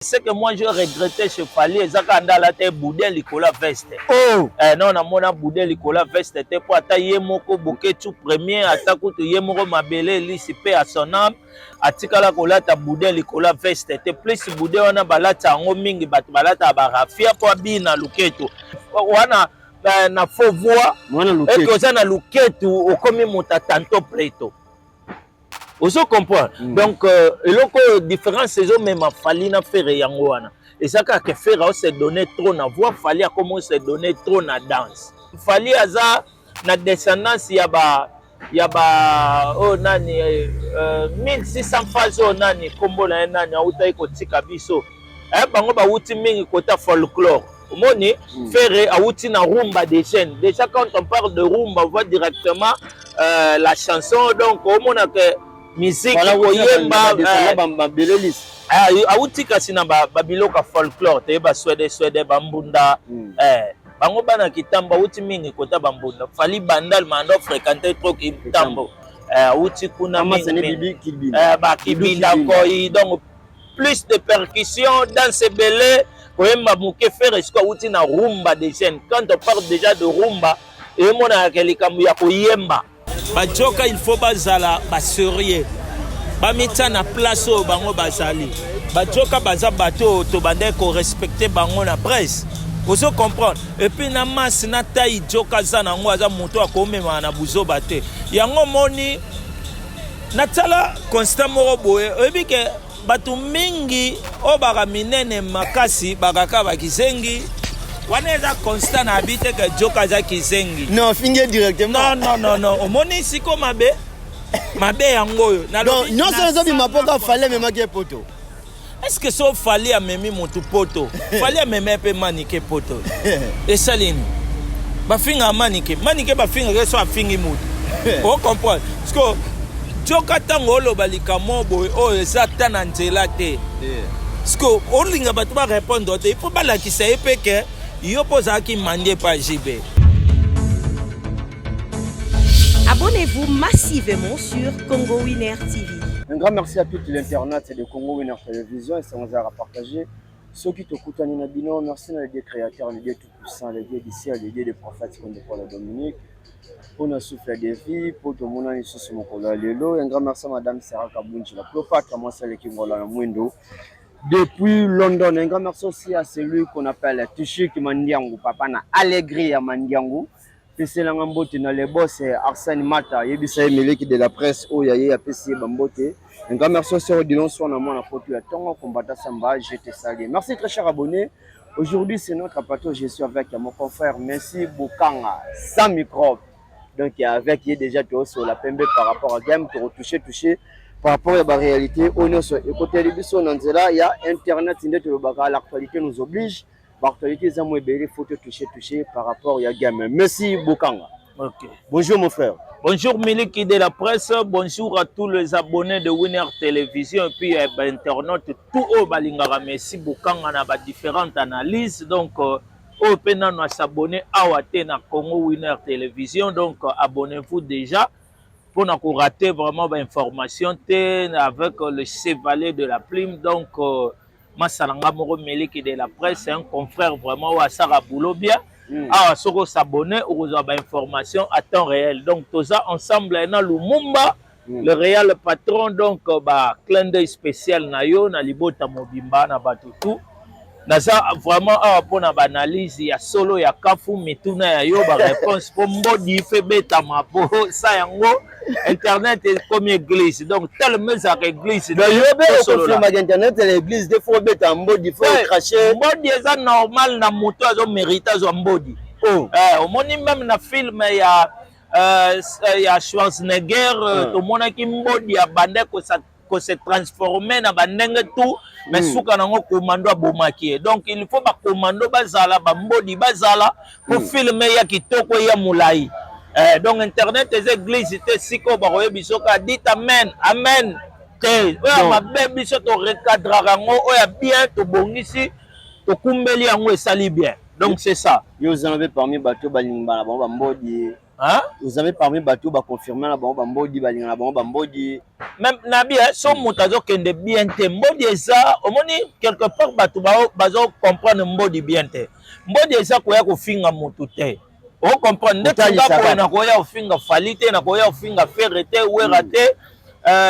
C'est que moi je regrettais chez Fali ezaka ndala te boudin likola veste. Oh Non na mona boudin likola veste te po ata ye moko boketu premier ata kutu ye moko mabele lisi pe à son âme atikala kolata boudin likola veste te plus boudin wana balata yango mingi bato balata barafia po abina luketu wana na faux voix et que ça na luketu okomi muta tanto pleto. Vous comprenez? Donc, la différence saison même a fallu na faire yangoana. Et ça que faire se donner trop na voix, fallu comment se donner trop na danse. Fallu aza na descendance yaba oh nani 1600 phases oh nani kombo na nani autai ko tika biso. Bango ba uti mingi kota folklore. Moni faire auti na rumba des chaînes. Déjà quand on parle de rumba, on voit directement la chanson donc au mona que musique koyemba auti kasi na babiloka folklore te ba swede bambunda bango bana kitamba auti mingi kota bambunda fali bandal mando fréquenter trop kitambo auti kuna ba kibinda koyi donc plus de percussions dans ce belé koyemba muke faire esco auti na rumba des jeunes. Quand on parle déjà de rumba et mona kelikamu ya koyemba bajoka il faut bazala baserieux bamita na place au bango bazali bajoka baza bato to bande ko respecter bango na presse vous comprendre et puis na masse na taille joka za na ngo aza moto akomema na buzo bate yango moni na tala constant moko boye ebi ke bato mingi o baka minene makasi bakaka bakisengi wana eza constant na habite que joka za kisengi non finge directement non omoni siko mabe yango yo na donc non seulement bi mapoka fallait même ke poto est-ce que so fallait a memi motu poto fallait même pe manike poto et salini ba finga manike ba finga ke so afingi motu o comprendre parce que joka tango lo balika mobo o eza tana nzela te parce que olinga bato ba répondre te il faut ba la ki sa epeke yo posa ki mandé par JB. Abonnez-vous massivement sur Congo Winner TV. Un grand merci à toute l'internet de Congo Winner Télévision et ça nous a partagé. Ceux qui te coûtent en inabino, merci à les créateurs, les dieux tout-puissants, les dieux du ciel, les dieux des prophètes comme Paul Dominique. Pour nous souffler des vies, pour tout le monde, nous sommes mon collègue Lelo. Un grand merci à Madame Sarah Kabunchi, la Cléopâtre, comment c'est l'équipe de la Mwindo. Depuis London, un grand merci aussi à celui qu'on appelle Tushik Mandiangu, papa na Allegri à Mandiangu. C'est la Mambote dans les boss Arsène Mata, Yebisa Meleki de la presse, Oyaye, APC Bambote. Un grand merci aussi au Dilon Swan, à la photo à Tongo, combattant Samba, j'étais salé. Merci très cher abonné. Aujourd'hui, c'est notre plateau. Je suis avec mon confrère Messi Boukanga, sans microbe. Donc, avec qui est déjà tout sur la PMB par rapport à Game, pour toucher. Par rapport à la réalité, on est sur le côté de l'Ibisson, il y a Internet, l'actualité nous oblige. L'actualité, il faut toucher par rapport à la Game. Merci Boukanga. Okay. Bonjour mon frère. Bonjour Miliki de la presse, bonjour à tous les abonnés de Winner Télévision et puis internautes, tout au balingara. Merci Boukanga na différentes analyses. Donc, au pénal, nous s'abonner à Watena Congo Winner Télévision. Donc, abonnez-vous déjà. Pour nous rater vraiment l'information avec le chevalier de la plume. Donc, Massalanga Moro Meliki de la presse, c'est un confrère vraiment où à Sarah Boulot bien. Ah, sur s'abonner ou avoir l'information à temps réel. Donc, tout ça ensemble, dans Lumumba, le réel patron, donc, clin d'œil spécial, Nayo, Nalibota Mobimba, Nabatutu. Naza vraiment pour na analyse ya solo ya kafu mituna ya yo ba réponse pour mbodi fait beta mapo ça yango internet est comme église donc tellement ça église donc yo be confirme internet l'église des fois beta mbodi faut cracher mbodi ça normal na moto azo mérite azo mbodi au moni même na film ya Schwarzenegger to mona ki mbodi ya bande ko se transformer na bandenge tout mais souka nango commando bomaki donc il faut ba commando bazala ba mbodi bazala pour filmer ya kitoko ya mulai donc internet les églises te siko ba ko bisoka dit amen te o ma bébé biso to recadrer ngo o ya bien to bongisi to kumbeli yango esali bien donc c'est ça yo vous en avez parmi bato balingba ba mbodi Hein? Vous avez parmi bateau ba confirmer la bango bambodi balinga na bango bambodi. Même nabi so mutazo kende bien te mbodi eza omoni quelque part batu bazo comprendre mbodi bien te. Mbodi eza koya kofinga mutu te. O comprendre ndetanga ko na koya ofinga falite na koya ofinga ferete wera te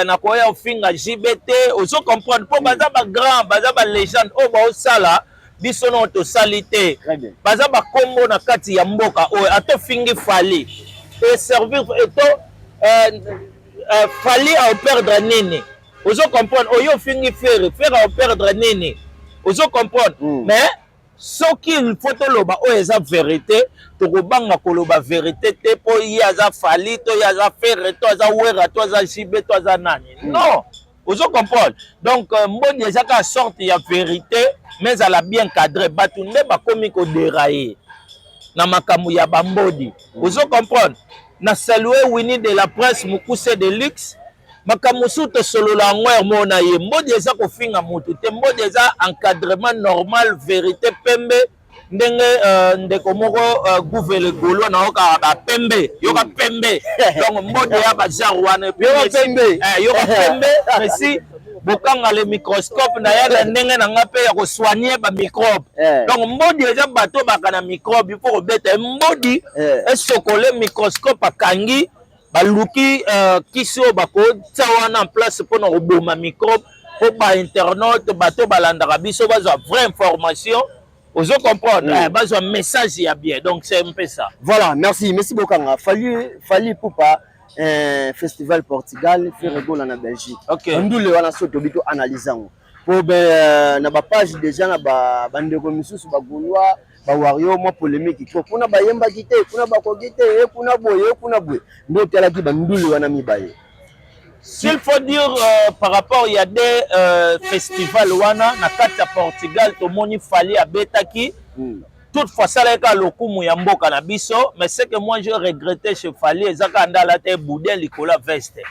na koya ofinga JBT ozo comprendre po baza ba grand baza ba légende o ba osala biso no to salite baza ba kombo na kati ya mboka o ato fingi fali et servir eto fali à perdre nini ozo comprendre oyo fingi faire à perdre nini ozo comprendre mais ce qu'il faut toloba o eza vérité to kobanga koloba vérité te po yaza fali to yaza faire to aza wera to aza jibe to aza nani non ozo comprendre donc mbodi eza ka sorte ya vérité mais elle a bien cadré batu nde bakomi ko dérailler na makamu ya bambodi ozo comprendre na saluer Winnie de la presse mukuse de luxe makamu suto solo la ngwer mona ye mbodi eza ko finga mutu te mbodi eza encadrement normal vérité pembe ndenge ndeko moko gouvele golo na oka ba pembe yoka pembe donc mbodi ya bazar wana yoka pembe yoka pembe mais si bokanga le microscope na ya ndenge na ngape ya ko soigner ba microbe donc mbodi eza bato bakana microbe il faut obeta mbodi esokole microscope akangi baluki kiso bako tsawana en place pour na oboma microbe pour ba internaute bato balandaka biso bazwa vraie information ozo comprendre bazwa un message ya bien donc c'est un peu ça. Voilà, merci Bokanga. Fali Poupa festival Portugal fait rigole en Belgique. OK. Ndule wana soto bito analysant. Pour na ba page déjà na ba bande komisusu ba gunwa ba wario mo polémique ko kuna ba yemba kite kuna ba ko kite kuna boye ndo tela ki ba ndule wana mibaye. S'il faut dire par rapport il y a des festivals wana na kati ya Portugal to moni fali abetaki toutefois ça leka lokumu ya mboka na biso mais c'est que moi je regrettais chez Fali ezaka ndala te boudin likola veste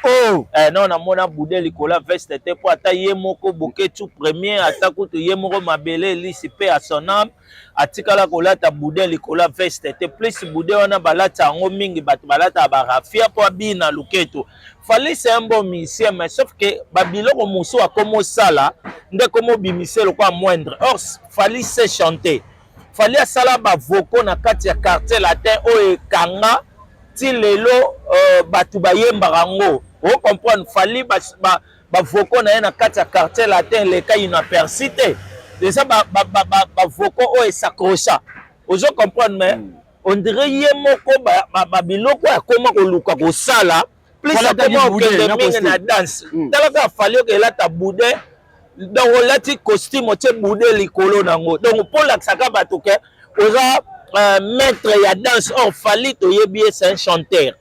non na mona boudin likola veste te po ata ye moko boke tout premier ata kutu ye moko mabele lisi pe à son âme atikala kolata boudin likola veste te plus boudin wana balata yango mingi bato balata ba rafia po abina luketo Fali c'est un bon musicien mais sauf que babiloko muso akomo sala nde komo bimiselo kwa moindre or Fali sait chanter Fali asala ba voko na kati ya quartier latin o ekanga ti lelo batu bayemba rango o comprendre Fali ba voko na na kati ya quartier latin leka inapercité déjà ba voko o esakrocha ozo comprendre mais on dirait ye moko ba biloko akoma koluka ko sala plus akoma okende mingi na danse talaka Fali ke lata boudin donc lati costume te boudin likolo nango donc pour l'aksaka bato ke oza maître ya danse or Fali to yebi c'est un chanteur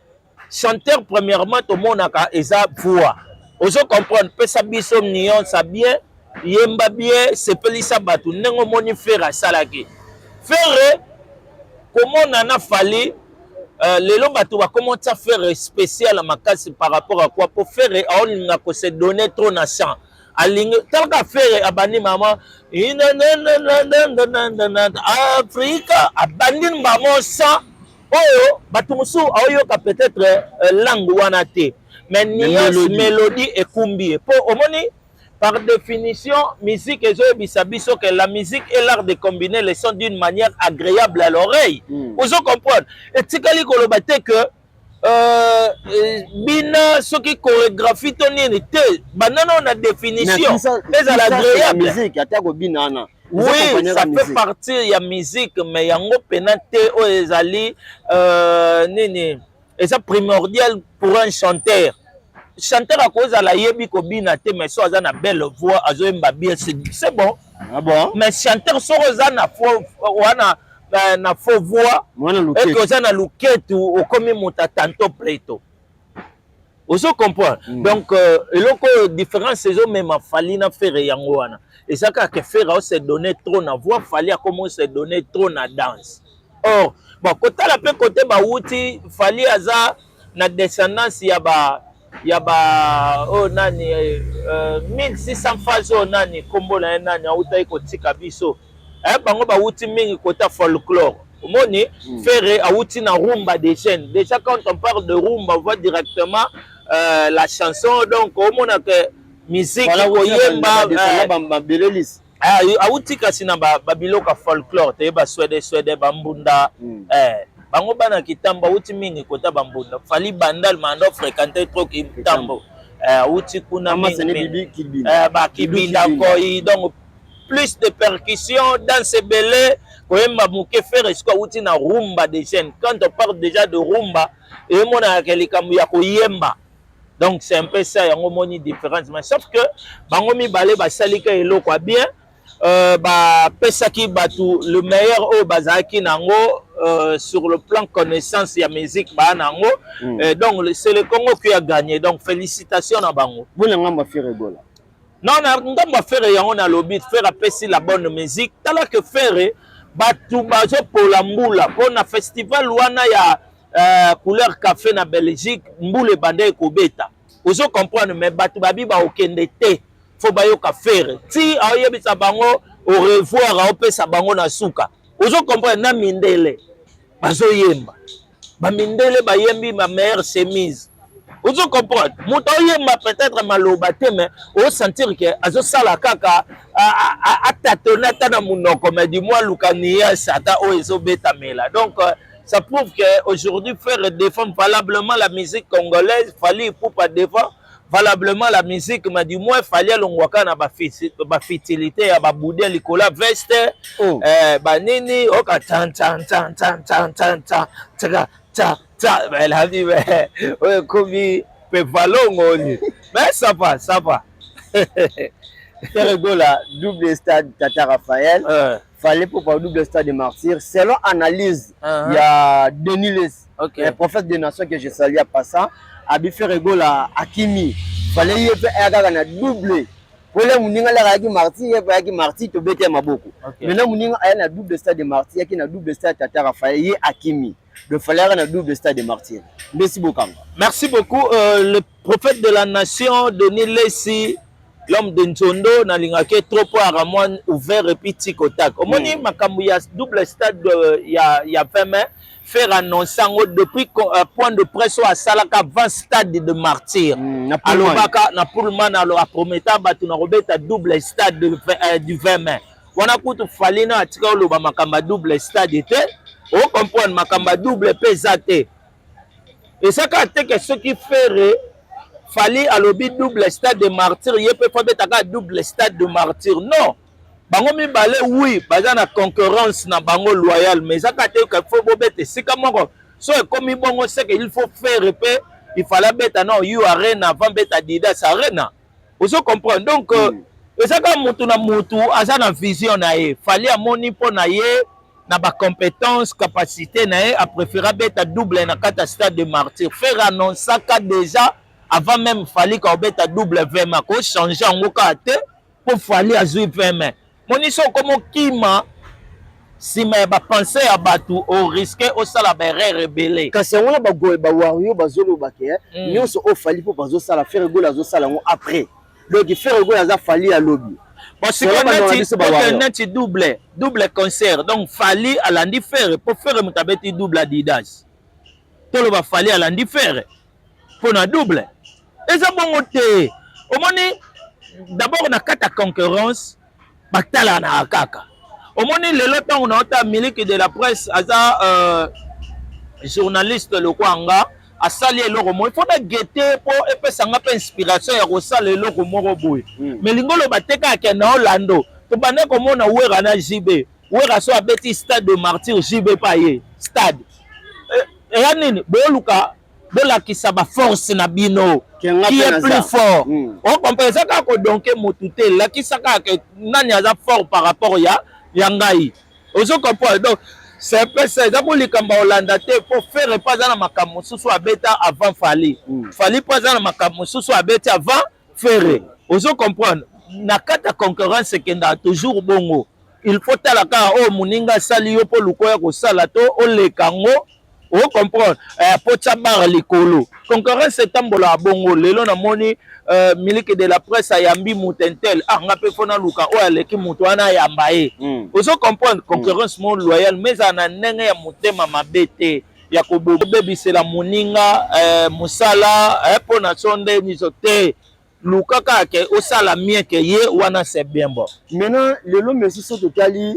premièrement to monaka eza voix ozo comprendre pesa biso nion sa bien yemba bien sepelisa bato nengo moni faire salaki faire comment na Fali lelo bato ba comment ça faire spécial makasi par rapport à quoi pour faire on ko se donner trop na sang alingi talaka faire abani mama Afrika abandi mama sa oyo bato musu oyo ka peut-être langue wana te mais nuance mélodie ekumbi po omoni par définition musique ezo bisabiso que la musique est l'art de combiner les sons d'une manière agréable à l'oreille ozo comprendre et tikali koloba te que bina soki chorégraphie to nini te banana na définition mais à l'agréable musique atako binana oui ça fait partie ya musique mais yango penate o ezali nini eza primordial pour un chanteur à cause à la yebi ko bina te mais so aza na belle voix azoyemba bien c'est bon mais chanteur so aza na faux wana na faux voix et que ça na luketu au comme monta tanto pleto oso comprendre donc eloko différence saison même Fali na faire yango wana et ça que faire se donner trop na voix Fali a comment se donner trop na danse or bon côté la pe côté ba wuti Fali aza na descendance ya ba oh nani 1600 fazo nani kombo na nani autai ko tika biso bango ba wuti mingi kota folklore Omoni, Ferré, Aouti na rumba des chaînes. Déjà, quand on parle de rumba, on voit directement la chanson. Donc, au monde que musique, Koyemba, Aouti Kasina, Babiloka folklore, Teba Swede, Bambunda, Bango Bana Kitamba, Aouti Mingi, Kota Bambunda, Fali Bandal, Mando, fréquenté trop Kitambo, Aouti Kuna Mingi, Kibinda Koi, donc plus de percussions dans ces belés. Koyemba Mouké Ferré, Aouti na rumba des chaînes. Quand on parle déjà de rumba, et mon a Kelikamu Koyemba. Donc c'est un peu ça, il y a une différence. Mais sauf que, Bangomi Balé, Salika et l'eau, quoi bien, Pesaki Batou, le meilleur au Bazaki Nango, sur le plan connaissance, il y a musique, donc c'est le Congo qui a gagné. Donc félicitations à Bango. Vous n'avez pas fait rigoler. Non, on a fait on a lobby, faire apprécier la bonne musique. T'as là que faire, Batou Bajo pour la Mboula, pour un festival où on a couleur café na Belgique, Mboule Bandé Kobeta. Vous comprenez, mais Batou Babi ba okende te, faut ba yo ka faire. Si ayebi sa bango au revoir, aopé sa bango na suka. Vous comprenez na mindele, bazo yemba. Ba mindele ba yembi ma meilleure chemise. Vous comprenez, mouto yemba peut-être malobate, mais au sentir que azo sala kaka a tatona tana munoko, mais du moins lukania sata o ezo beta mela. Donc ça prouve qu'aujourd'hui, faire défendre valablement la musique congolaise, il fallait pour pas défendre valablement la musique, mais du moins, il fallait l'ongwaka na ba fitilité, ba boudé, likola veste, ba nini, oka tan tan tan tan tan tan tan tan tan tan, elle a dit, mais, comme il peut valoir, mais ça va, ça va. Ferregola, double stade Tata Raphaël. Fallait pour pas double stade de martyrs. Selon analyse, il y a Denis le prophète des nations que je salue à passant. Abi Ferregola, Akimi. Fallait y faire un double. Pour les mouninga la ragi martyr, il y a martyr to bete maboko. Maintenant mouninga a un double stade de martyrs, qui a un double stade Tata Raphaël et Akimi. Il fallait un double stade de martyrs. Merci beaucoup. Merci beaucoup. Le prophète de la nation, Denis Lessi. L'homme de Nzondo na lingake trop à Ramon ouvert et puis tic-tac. Au moins, makambu ya double stade il y a 20 mai faire annoncer depuis point de presse à Salaka 20 stade de martyrs. Alors baka na Pullman alors prometa batu na robeta double stade du 20 mai. Wana kutu falina atika loba makamba double stade était on comprend makamba double pesate. Et ça quand que ce qui ferait fallait à l'objet double stade de martyr, il peut faire double stade de martyr. Non. Bango mi balé oui, baza na concurrence na bango loyal, mais ça quand il faut bobete, c'est comme so comme bongo c'est qu'il faut faire il fallait beta non you arena avant beta Adidas arena. Vous comprenez donc ça quand mutu na mutu asa na vision na ye, fallait amoni po na ye na ba compétence, capacité na ye a préférer beta double na kata stade de martyr. Faire annoncer ça déjà avant même, il fallait qu'on mette à double 20 mains, qu'on change en mokate pour fallait à jouer 20 mains. Mon iso comme qui m'a si mais ba penser à batou au risque au sala berre rebelle. Quand c'est on ba goye ba wario ba zolo ba ke, nous so au fallait pour bazo sala faire gola zo sala après. Donc faire gola za fallait à lobby. Bon c'est que net double concert. Donc fallait à l'andi faire pour faire mutabeti double Adidas. Tout le va fallait à l'andi faire. Pour na double. Et ça bon côté. Au moins d'abord on a quatre concurrence batala na kaka. Au moins le longtemps on a un milique de la presse asa journaliste le kwanga a sali le romo. Il faut na guetter pour et sanga pas inspiration ya ko sali le romo boy. Mais lingolo bateka ke na Orlando. To bande ko mona wera na JB. Wera so abeti stade de martyr JB paye stade. Et yanini boluka la qui sa force na bino qui est plus fort. On comprend ça quand donc motute la qui sa que nani aza fort par rapport ya ngai. On comprend donc c'est un peu ça pour les kamba Hollanda pour faire pas dans makambo susu abeta avant fali. Fali pas dans makambo susu abeta avant faire. On comprend na kata concurrence kenda toujours bongo. Il faut talaka o muninga sali yo pour lukoya ko sala to o le kango o comprendre pocha bar likolo concurrence etambola bongo lelo na moni miliki de la presse ayambi mutentel nga pe fona luka o aleki mutu wana yamba ye ozo comprendre concurrence mo loyal mais ana ndenge ya mutema mabete ya kobebisela moninga musala pona sonde nizo te luka kake osala mien ke ye wana c'est bien bon. Maintenant lelo merci so totali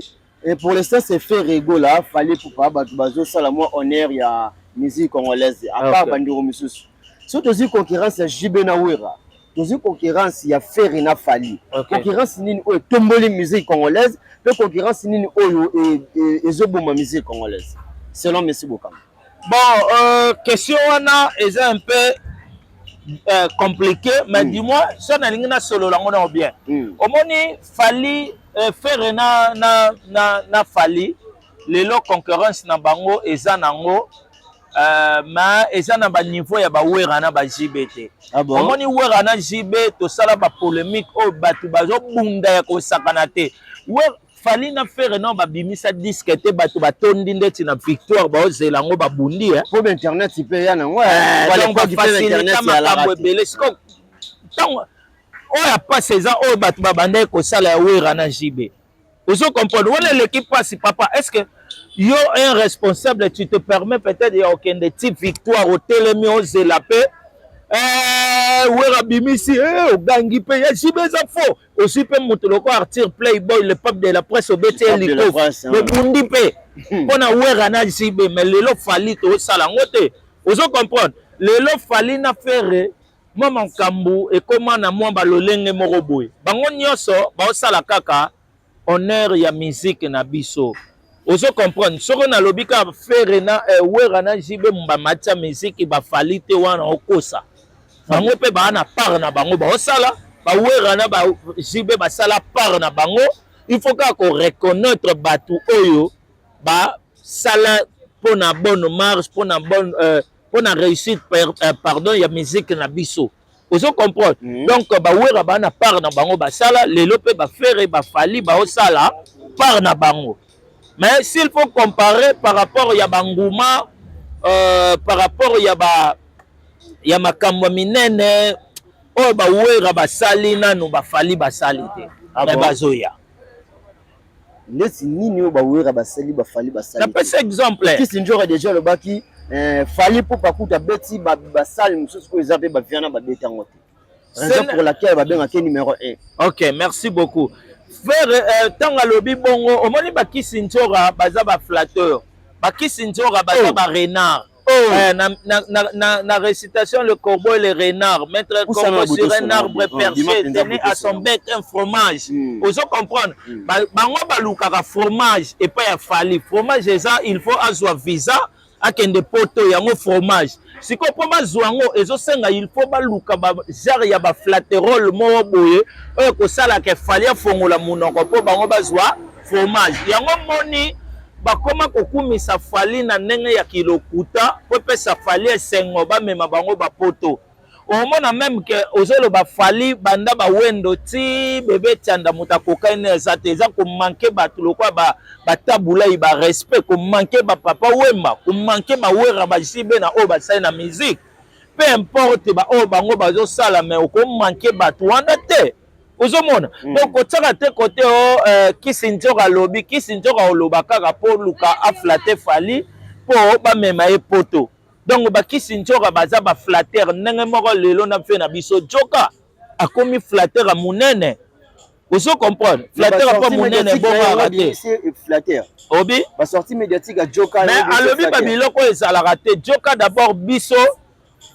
pour l'instant c'est fait rigola fallait pour pas bazo sala moi honneur ya musique congolaise à part bandiro misusu so tozi concurrence ya JB na Wera tozi concurrence ya Ferina Fali concurrence nini o tomboli musique congolaise pe concurrence nini oyo ezoboma musique congolaise selon monsieur Bokam. Bon question wana est un peu compliqué mais dis-moi ça na lingi na solo lango na bien omoni Fali faire na Fali lelo concurrence na bango eza nango mais eza na ba niveau ya ba Wera na ba JBT omoni Wera na JB to sala ba polémique o batu bazo bunda ya ko sakana te Fali na faire non ba bimisa disque te batu batondi ndeti na victoire ba ozela ngo ba bundi pour internet ipe ya nango wala pas internet ya la rebelle siko tango o ya passe eza o batu ba banda ko sala ya Wera na JB ozo comprendre wala l'équipe passe papa est-ce que yo un responsable tu te permets peut-être ya aucun des type victoire au telemi ozela pe Wera bimisi ogangi pe ya JB za faux aussi pe mutuloko artire playboy le pape de la presse obeti eliko le bundi pe pona Wera na JB mais lelo Fali to sala ngote ozo comprendre lelo Fali na faire mama nkambu e koma na mwamba lolenge moko boye bango nyonso ba sala kaka honneur ya musique na biso ozo comprendre soko na lobika faire na Wera na JB mba matcha musique ba Fali te wana okosa bango pe ba na part na bango ba osala ba Wera na ba JB ba sala part na bango il faut qu'on reconnaître batu oyo ba sala pona bonne marche pona bonne pona réussite pardon ya musique na biso ozo comprendre donc ba Wera ba na part na bango ba sala lelo pe ba faire ba Fali ba osala part na bango mais s'il faut comparer par rapport ya banguma par rapport ya makambo minene o ba Wera basali nanu ba Fali basali te mais bazoya ndesi nini o ba Wera basali ba Fali basali na pese exemple kisi njora déjà le baki Fali pour pakuta beti basali mususu ko ezape ba viana ba betango te raison pour laquelle ba benga ke numéro 1. OK merci beaucoup faire tanga lobi bongo omoni ba kisi njora baza ba flatteur ba kisi njora baza ba renard na récitation le corbeau et le renard mettre un corbeau sur un arbre perché donner à son bec un fromage ozo comprendre bango balukaka fromage et pas ya Fali fromage eza il faut azwa visa akende poto yango fromage siko po bazwa yango ezosenga il faut baluka ba genre ya ba flatterol mo boye oyo kosala ke Fali afongola munoko po bango bazwa fromage yango moni bakoma kokumisa Fali na ndenge ya kilokuta po pesa Fali esengo bamema bango bapoto omona même que ozelo ba Fali banda ba wendo ti bebe tanda mutakoka ene ezate eza ko manquer batu lokwa ba tabula ba respect ko manquer ba papa wemba ko manquer ba Wera ba JB na o ba sai na musique peu importe ba o bango bazo sala mais ko manquer batu wana te ozomona donc otaka te côté kisi njoka lobi kisi njoka oloba kaka po luka aflatter Fali po ba mema e poto donc ba kisi njoka baza ba flatter ndenge moko lelo na fe na biso joka akomi flatter a munene ozo comprendre flatter pa munene bongo raté flatter obi ba sortie médiatique a joka mais alobi ba biloko ezala raté joka d'abord biso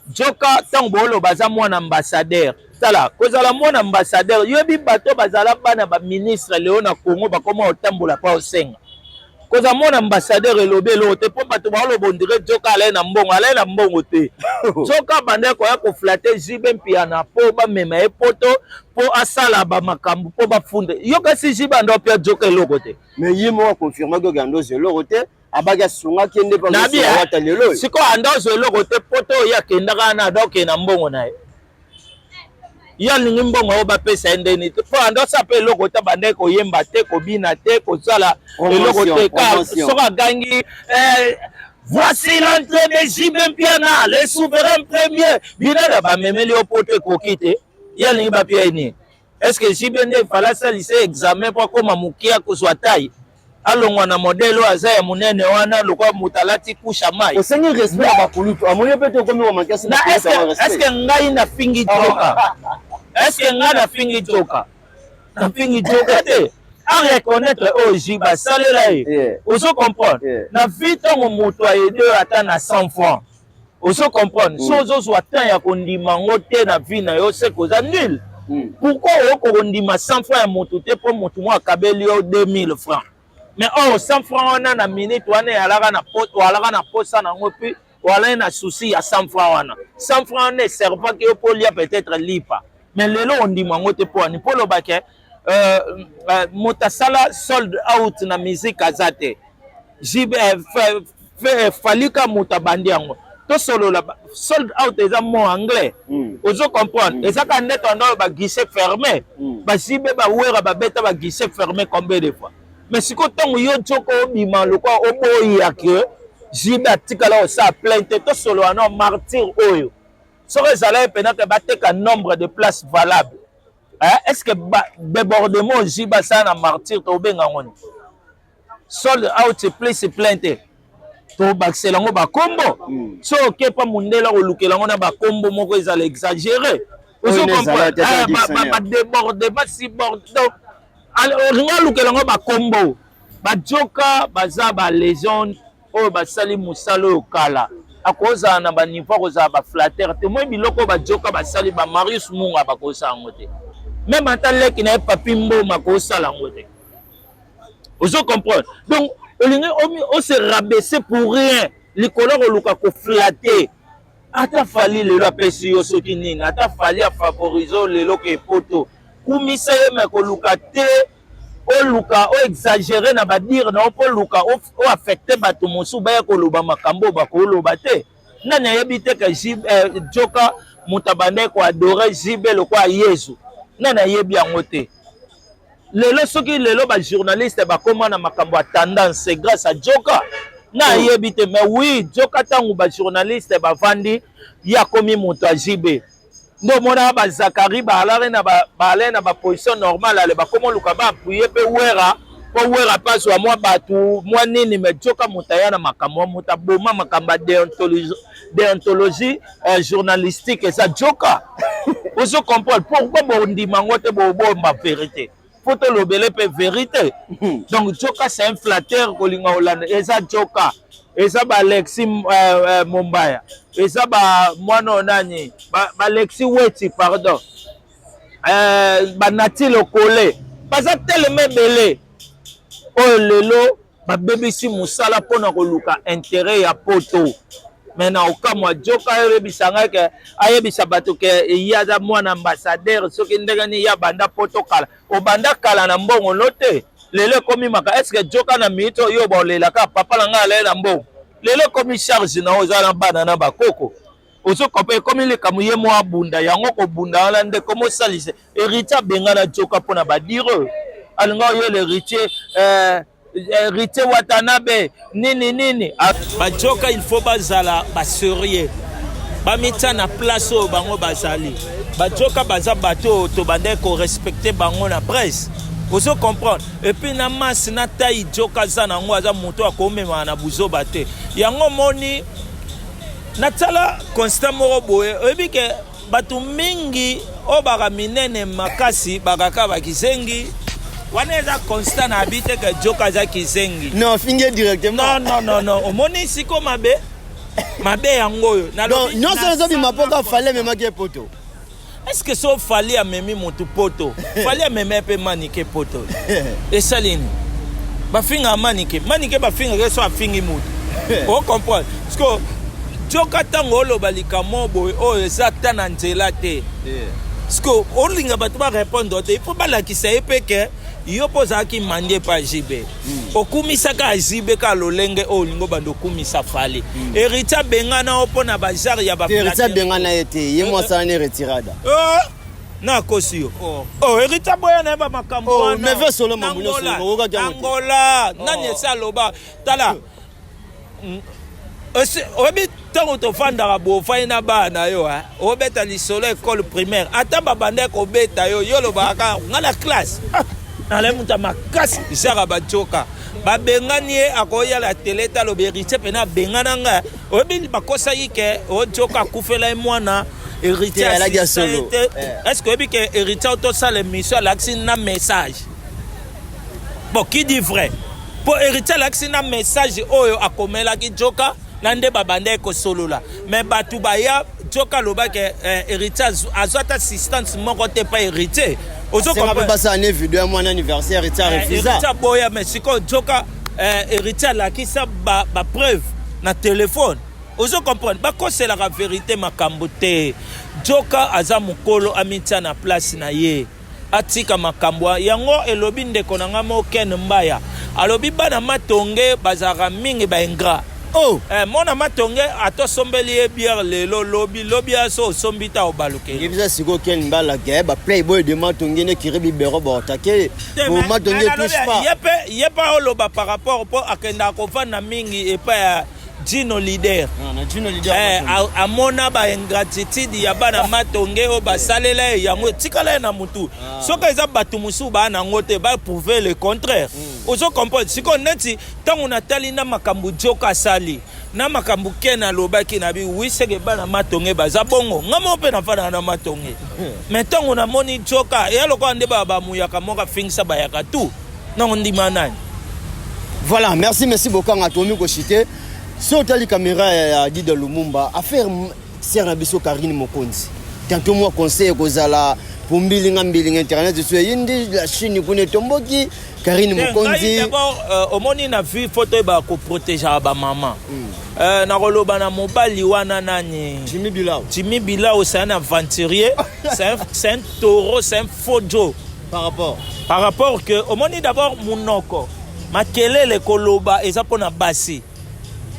joka tango bolo baza mwana ambassadeur tala kozala mwana ambassadeur yobi bato bazala bana ba ministre leo na Congo bakoma otambola pa osenga koza mwana ambassadeur elobe lo te po bato ba lo bondire joka ale na mbongo te joka bande ko ya ko flatter JB mpia na po ba mema e poto po asala ba makambu po ba funde yoka si JB ndo pia joka eloko te mais yimo confirmer que gando zelo te abaga sunga kende pa wata lelo siko andozo eloko te poto ya kendaka na doke na mbongo na ya lingi mbongo oba pesa endeni te po andosa pe eloko te bande ko yemba te ko bina te ko sala eloko te ka soka gangi Voici l'entrée de J.B. Mpiana, le souverain premier. Binada ba memeli opote kokite. Yali ba pieni. Est-ce que J.B. ne fallait ça lycée examen pour comme mukia ko soit taille? Alongwa na modèle aza ya munene wana lokwa mutalati kusha mai. Osengi respect à bakulutu. Amoye pete komi wa makasi. Est-ce que ngai na fingi joka? Est-ce que ngai na fingi joka? Na fingi joka te. À reconnaître Jiba salela ye. Oso comprendre. Na vite on moto aide ata na 100 francs. Oso comprendre. Sozo so ata ya kondima ngote na vie na yo se koza nul. Pourquoi on kondima 100 francs ya moto te pour moto mo akabeli yo 2000 francs. Mais 100 francs on a na minute wana ya alaka na pote alaka na posa na ngopi wala na souci ya 100 francs wana. 100 francs ne sert pas que pour lia peut-être lipa. Mais lelo on dit ngote pour ani pour le baké motasala sold out na musique azate. Jibe falika mutabandi yango. To solo la sold out eza mot anglais. Ozo comprendre. Eza ka net on ba guichet fermé. Ba jibe ba wera ba beta ba guichet fermé combien de fois. Mais si ko tongo yo joko bima lokwa oboyi yake jibe atikala o sa plainte to solo ana martyr oyo. Sore zala penaka bateka nombre de places valables. Est-ce que débordement jiba ça na martyr to benga ngoni? Sold out place plainte. To baxelango ba combo. So ke pa mundela ko lukelango na ba combo moko ezala exagéré. Oso comprendre. Ba débordement si bord. Donc ringa lukelango ba combo. Ba joka baza ba légende o ba sali musalo kala. Akoza na ba niveau koza ba flatteur te moi biloko ba joka ba sali ba Marius Munga ba kosa ngote. Même en tant que n'a pas pimbo ma kosa la ngote. Vous comprenez? Donc on se rabaisser pour rien. Les couleurs au luka ko flatter. Ata fali le la pesi yo soki nini. Ata fali a favoriser le loke poto. Kumisa ye me ko luka te. O luka o exagérer na ba dire na po luka o affecter bato mosu ba ko loba makambo ba ko loba te. Nani yebite ka joka mutabane ko adorer jibe lo kwa Yesu. Nana yebi yango te. Lelo soki lelo ba journaliste ba koma na makambo tendance c'est grâce à Joka. Na yebi te mais oui Joka tangu ba journaliste ba vandi ya komi moto ajibe. Ndo mona ba Zakari ba alare na ba position normale ale ba komo luka ba appuyer pe wera po wera paso wa mwa batu mwa nini me Joka mutaya na makambo muta boma makamba déontologie journalistique et ça Joka. Vous comprenez pourquoi on dit mangote bobo ma vérité. Faut te l'obéler pe vérité. Donc Joka c'est un flatteur kolinga Hollande. Et ça Joka. Et ça ba Alexis Mombaya. Et ça ba mwana nani. Ba Alexis Weti pardon. Ba Nati Lokole. Pas ça tellement belé. Oh lelo ba BBC musala pona ko luka intérêt ya poto. Maintenant au cas moi Joka yebisanga ke ayebisa bato ke yaza mwana ambassadeur soki ndengani ya banda poto kala o banda kala na mbongo lote lele komi maka est-ce que Joka na mito yo bolela ka papa langa ale na mbongo lele komi charge na ozala bana na bakoko ozo kopé komi le kamuye mo abunda yango ko bunda ala nde komo salise héritier benga na Joka pona ba dire alinga yo l'héritier Rite Watanabe nini ba Joka il faut bazala ba sérieux ba mettre na place au bango bazali ba Joka baza bato to bande ko respecter bango na presse vous comprendre et puis na masse na taille Joka za na ngwa za moto akomema na buzo bate yango moni na tala constant moro boye ebi ke bato mingi o baka minene makasi bakaka bakisengi Waneza constant habite que Joka za kizengi. Non, finge directement. Non. Omoni siko mabe. Mabe yango yo. Non seulement bi mapoka fallait même ke poto. Est-ce que so fallait amemi motu poto? Fallait amemi pe manike poto. Et salini. Ba finga manike ba finga ke so afingi motu. On comprend. Parce que Joka tango lo balika mobo o ezata na nzela te. Parce que olinga batu ba répondre il faut pas la ki sa epeke. Yo poza ki mande pa jibe. Okumisa ka jibe ka lolenge o lingo bando kumisa fali. Héritier bengana opona bazar ya ba. Héritier bengana ete yemo sana retirada. Na kosio. Héritier boya na ba makambo wana. Me ve solo mamuno solo oka kya. Angola, nani esa loba. Tala. obi tango tofandaka bofai na bana yo obeta lisolo école primaire ata babande kobeta yo lobaka nga na classe nale muta makasi isaka bajoka babengani ye akoya la télé talo berite pena bengana nga obi bakosa yike ojoka kufela mwana héritier est-ce que obi ke héritier to sale mission l'axi na message bon qui dit vrai pour héritier l'axi na message oyo akomela ki joka nande babande ko solola mais batu baya joka loba ke héritier azwata assistance moko te pas héritier ozo comprendre pas ça année vidéo mon anniversaire héritier refusa héritier boya mais siko joka héritier la ki sa ba preuve na téléphone ozo comprendre ba ko c'est la vérité makambo te joka aza mukolo amitia na place na ye atika makambo yango elobi ndeko na ngamo ken mbaya alobi bana matonge bazara mingi ba ingra oh mona matonge ato sombeli e bière lelo lobi aso sombita obaluke ngibisa siko ken mbala ke ba playboy de matonge ne kiribi bero ba otake mo matonge touche pas yepa oloba par rapport po akenda ko fana mingi e pa Gino leader amona ba ingratitude ya bana matonge o basalela yango tikala na mutu soka eza batu musu ba na ngote ba prouver le contraire ozo comprendre siko neti tangu natali na makambu joka sali na makambu kena lobaki na bi wisege bana matonge baza bongo ngamo pe na fana na matonge mais tangu na moni joka ya loko ande ba muyaka moka fingsa ba yaka tu non ndima nani. Voilà, merci beaucoup à Tomi Koshite. So tali caméra ya Dida Lumumba affaire sert na biso Karine Mokonzi. Tantôt moi conseil kozala pour mbilinga internet sur yindi la Chine kune tomboki Karine Mokonzi. D'abord omoni na vu photo ba ko protéger ba maman. Na koloba na mobali wana nani Jimmy Bilao c'est un aventurier, c'est un taureau, c'est un faux Joe par rapport que omoni d'abord munoko makelele koloba eza pona basi.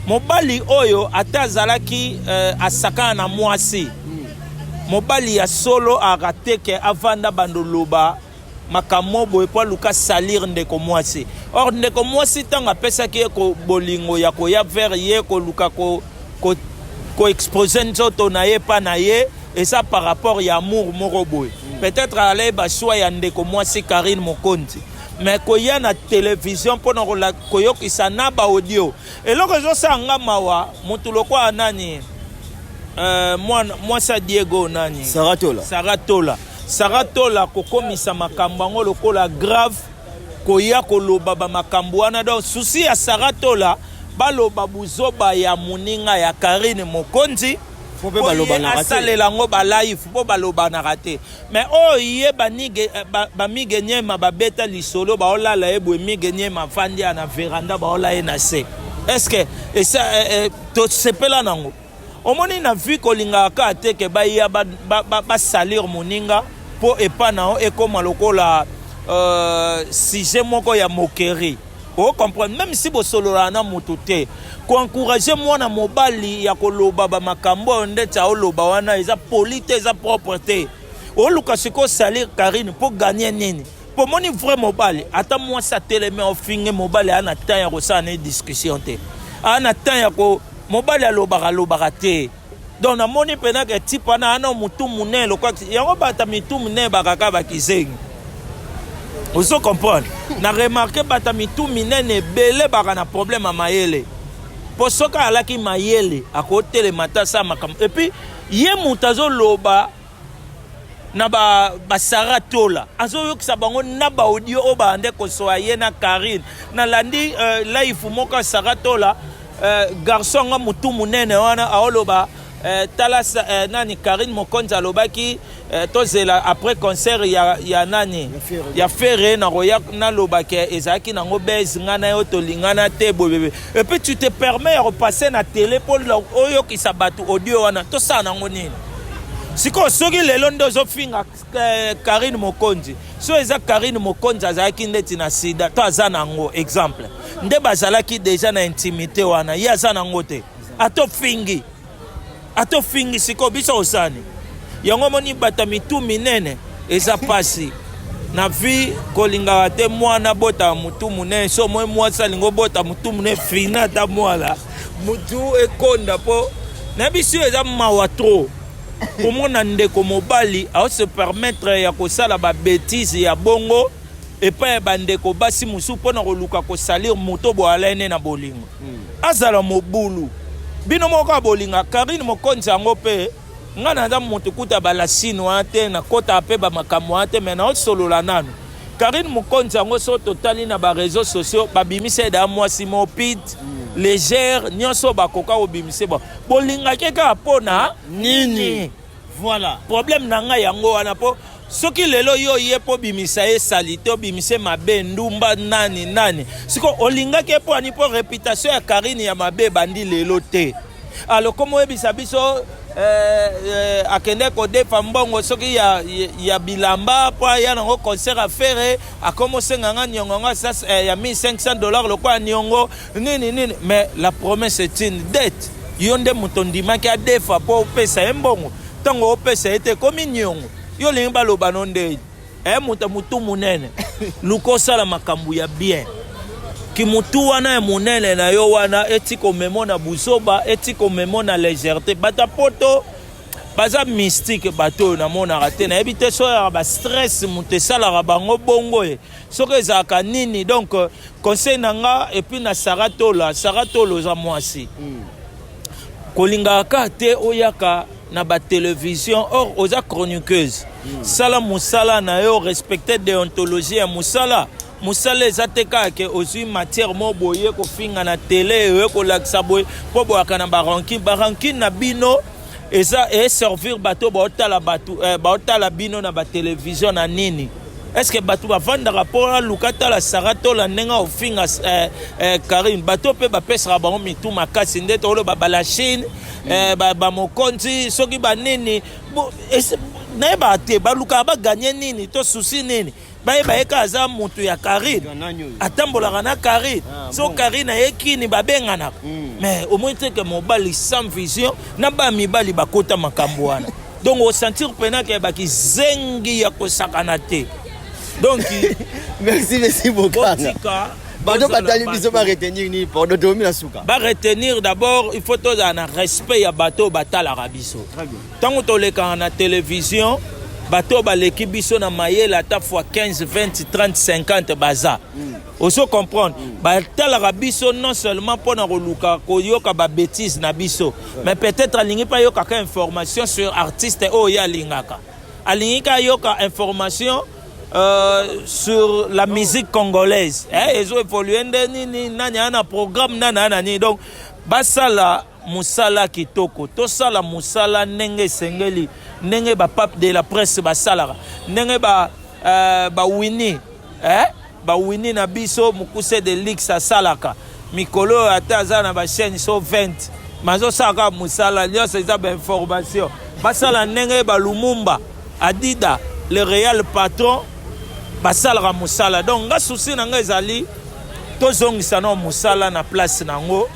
Mobali oyo atazalaki asaka na mwasi. Mobali ya solo arate ke avanda bandoloba makamobo epo luka salir ndeko mwasi. Or ndeko mwasi tanga pesa ki ko bolingo ya ko ya vers ye ko luka ko expose nzoto na ye pa na ye et ça par rapport ya amour moko boy. Peut-être aller ba choix ya ndeko mwasi Karine Mokonzi. Mais koya na télévision pour na koyokisa na ba audio eloko zo sanga mawa mutu lokwa anani moi sa Diego nani Saratola kokomisa makambo ngo lokola grave koya koloba ba makambo wana donc souci ya Saratola baloba buzoba ya muninga ya Karine Mokonzi faut pas baloba na raté asalela ngo ba live faut baloba na raté mais oh yé banige ba migenye ma babeta lisolo ba olala ebwe migenye ma fandi na veranda ba ola na se est-ce que et ça to sepela nango omoni na vu kolinga ka te ke ba ya ba salir moninga po epa nao ekoma lokola sujet moko ya moquerie. Vous comprenez, même si vous solola na motote, ko encourager moi na mobali ya koloba ba makambo ndeta oloba wana eza polite eza propreté. O lukasiko salir Karine pour gagner nini. Pour moni vrai mobali, ata moi sa télémé au finge mobali ana temps ya ko sa na discussion te. Ana temps ya ko mobali aloba te. Donc na moni pena ke tipa na ana mutu munene lokwa yango bata mitu munene bakaka bakizengi. Vous comprenez? Na remarqué batami tout minene belé baka na problème à mayele. Pour ce cas là qui mayele à côté le matasa makam. Et puis yé mutazo loba na ba Saratola. Azo yok sa bango na ba audio o ba ande ko so na Karine. Na landi live moka Saratola garçon nga mutu munene wana aoloba talas nani Karine Mokonzi alobaki tozela après concert ya nani ya ferre na roya na lobaki ezaki nango base ngana yo tolingana te bobebe et puis tu te permets de repasser na télé pour oyo ki sabatu audio wana to sa nango nini siko soki lelo ndozo finga Karine Mokonzi so eza Karine Mokonzi azaki ndeti na sida to azana ngo exemple nde bazalaki déjà na intimité wana ya azana ngo te ato fingi siko biso osani yango moni batami tu minene eza pasi na vi kolinga te mwana bota mutu munene so moi salingo bota mutu munene fina ta mwala mutu ekonda po na biso eza mawa trop komona ndeko mobali ao se permettre ya kosala ba bêtise ya bongo epa ya bandeko basi musu mpona koluka kosalir moto boalene na bolingo azala mobulu bino moko abolinga Karine mokonzi yango mpe nga naza moto kuta balasine wana te na kota mpe bamakambo wana te me naosolola nano Karine mokonzi yango so totali na bareseau sociaux babimisa eda mwasi mopite légère nyonso bakoka kobimise bolingaki kaka mpona nini Voilà. problème na ngai yango wana po soki lelo yo ye po bimisa ye salite obimise mabe ndumba nani siko olingaki po ani po réputation ya Karine ya mabe bandi lelo te alors komo ebisa biso akende kodefa mbongo soki ya bilamba po ya nango concert à faire akomo senganga nyongo ya $1500 lokwa nyongo nini mais la promesse est une dette yonde mutondimaki adefa po pesa mbongo tango opesa ete komi nyongo yo lingi baloba nonde mutu munene lukosala makambo ya bien ki mutu wana ya munene na yo wana eti komemona busoba eti komemona légèreté bata poto baza mystique bato na monaka te nayebi te so ya ba stress mutu esalaka bango bongo soki ezalaka nini donc conseil nanga epuis na saratolo za mwasi kolingaka te oyaka na ba télévision or oza chroniqueuse sala musala na yo respecter déontologie ya musala ezate ke ozwi matière mo boye kofinga na télé yo kolakisa boye po boyaka na barankine na bino eza servir bato baotala bino na ba télévision na nini est-ce que bato bavandaka mpo luka tala sarato la ndenge ofinga Karine bato mpe bapesaka bango mitu makasi nde toloba balachine bamokonzi soki banini nayeba te balukaka baganye nini to susi nini bayeba eka aza moto ya Karine atambolaka na Karine so Karine ayekini babenganaka mais omoi te ke mobali sans vision na bamibali bakota makambo wana donc osentir penaka baki zengi ya kosakana te donc merci beaucoup. Retenir d'abord, il faut un respect à bateau batal arabiso. Tant que les gens na télévision, bateau l'équipe biso na maye la ta fois 15, 20, 30, 50 baza. Oso comprendre, batal arabiso non seulement pour na roluka koyoka ba bêtise na biso, mais peut-être alingi pa yoka information sur artiste o ya lingaka. Alingi ka yoka information sur la musique congolaise. Ils ont évolué dans programme donc basala musala kitoko to sala musala nenge sengeli nenge ba pape de la presse basala nenge ba wini ba wini na biso mukuse de lix salaka mikolo ataza na ba chaîne so 20 mazo saka musala nyo c'est ça information basala nenge ba Lumumba Adida le réel patron basala musala donc nga souci nanga ezali tozongisa na musala na place nango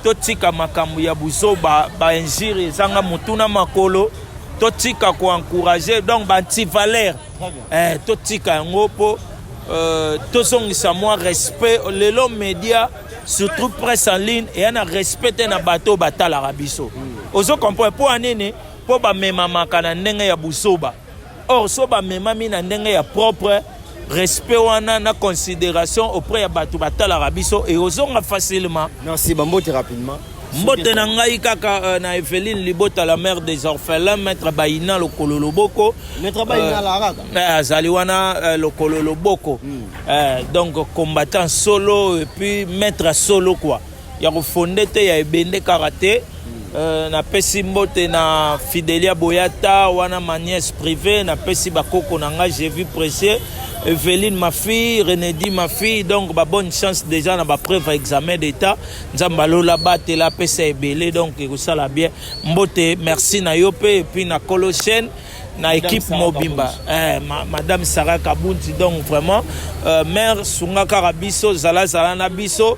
totika makambo ya buzo ba injiri zanga mutuna makolo totika ko encourager donc ba anti valeur totika yango po tozongisa moi respect lelo média surtout presse en ligne et na respecter na bato batala rabiso ozo comprendre po anene po ba mema makana ndenge ya busoba or so ba mema mina ndenge ya propre respect wana na considération auprès ya bato batala rabiso et ozonga facilement. Merci Bambote rapidement. Mbote na ngai kaka na Evelyne Libota la mère des orphelins maître Baïna le Kololoboko. Maître Baïna la raga. Azali wana le Kololoboko. Donc combattant solo et puis maître solo quoi. Ya refondé te ya ebende karaté. Na pesi mbote na Fidelia Boyata wana ma nièce privée na pesi bakoko na nga j'ai vu précieux Evelyne ma fille Renédi ma fille donc ba bonne chance déjà na ba preuve examen d'état nzambalo la bate la pesa ebele donc ko sala bien mbote merci na yope et puis na Colossienne na équipe mobimba madame Sarah Kabunti donc vraiment mère Sunga Karabiso zala na biso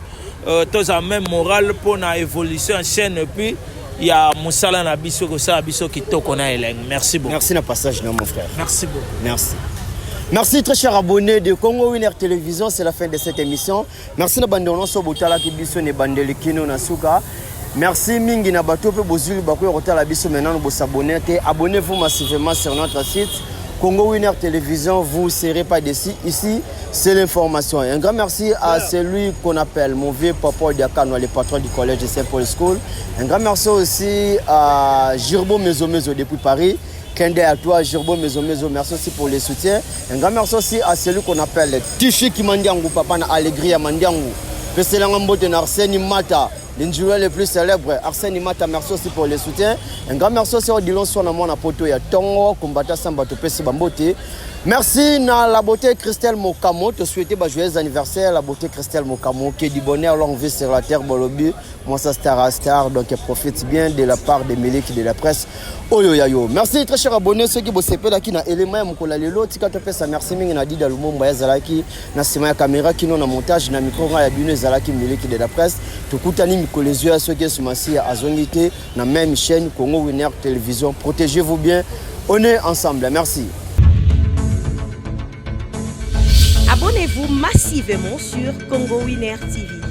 tous en même moral pour na évolution en chaîne et puis il y a Moussala Nabiso qui toko na eleng. Merci beaucoup. Merci na passage mon frère. Merci beaucoup. Merci. Merci très chers abonnés de Congo Winner Télévision, c'est la fin de cette émission. Merci na bandono so botala ki biso ne bandeli kino na suka. Merci mingi na bato pe bozuli bakoy rota la biso maintenant vous s'abonner. Abonnez-vous massivement sur notre site Congo Winner Télévision, vous ne serez pas déçus. Ici, c'est l'information. Un grand merci à celui qu'on appelle mon vieux papa Diakano, le patron du collège de Saint-Paul School. Un grand merci aussi à Girbo Mezo depuis Paris. Kende à toi, Girbo Mezo, merci aussi pour les soutiens. Un grand merci aussi à celui qu'on appelle Tichi Kimandiangu, papa na Allegria Mandiangu. Peselangambo de Arsène Mata. L'injuré le plus célèbre, Arsène Mata, merci aussi pour les soutiens. Un grand merci aussi au Dilon Sonamon à Poto, il y a Tongo, Kombata Sambato Pesi Bambote. Merci à la beauté Christelle Mokamo, te souhaiter un joyeux anniversaire, la beauté Christelle Mokamo, qui du bonheur, longue vie sur la terre, Bolobi, moi ça star à star, donc profite bien de la part des miliques de la presse. Oyo yayo. Merci très chers abonnés, ceux qui vous savez là qui na élément mukola lelo, tika to pesa merci mingi na dida lumumba ya zalaki, na sima ya caméra qui non na montage na micro ya bino zalaki milique de la presse. Tukutani mikolezio à ceux qui sont assis à Zongité, na même chaîne Congo Winner Télévision. Protégez-vous bien. On est ensemble. Merci. Abonnez-vous massivement sur Congo Winner TV.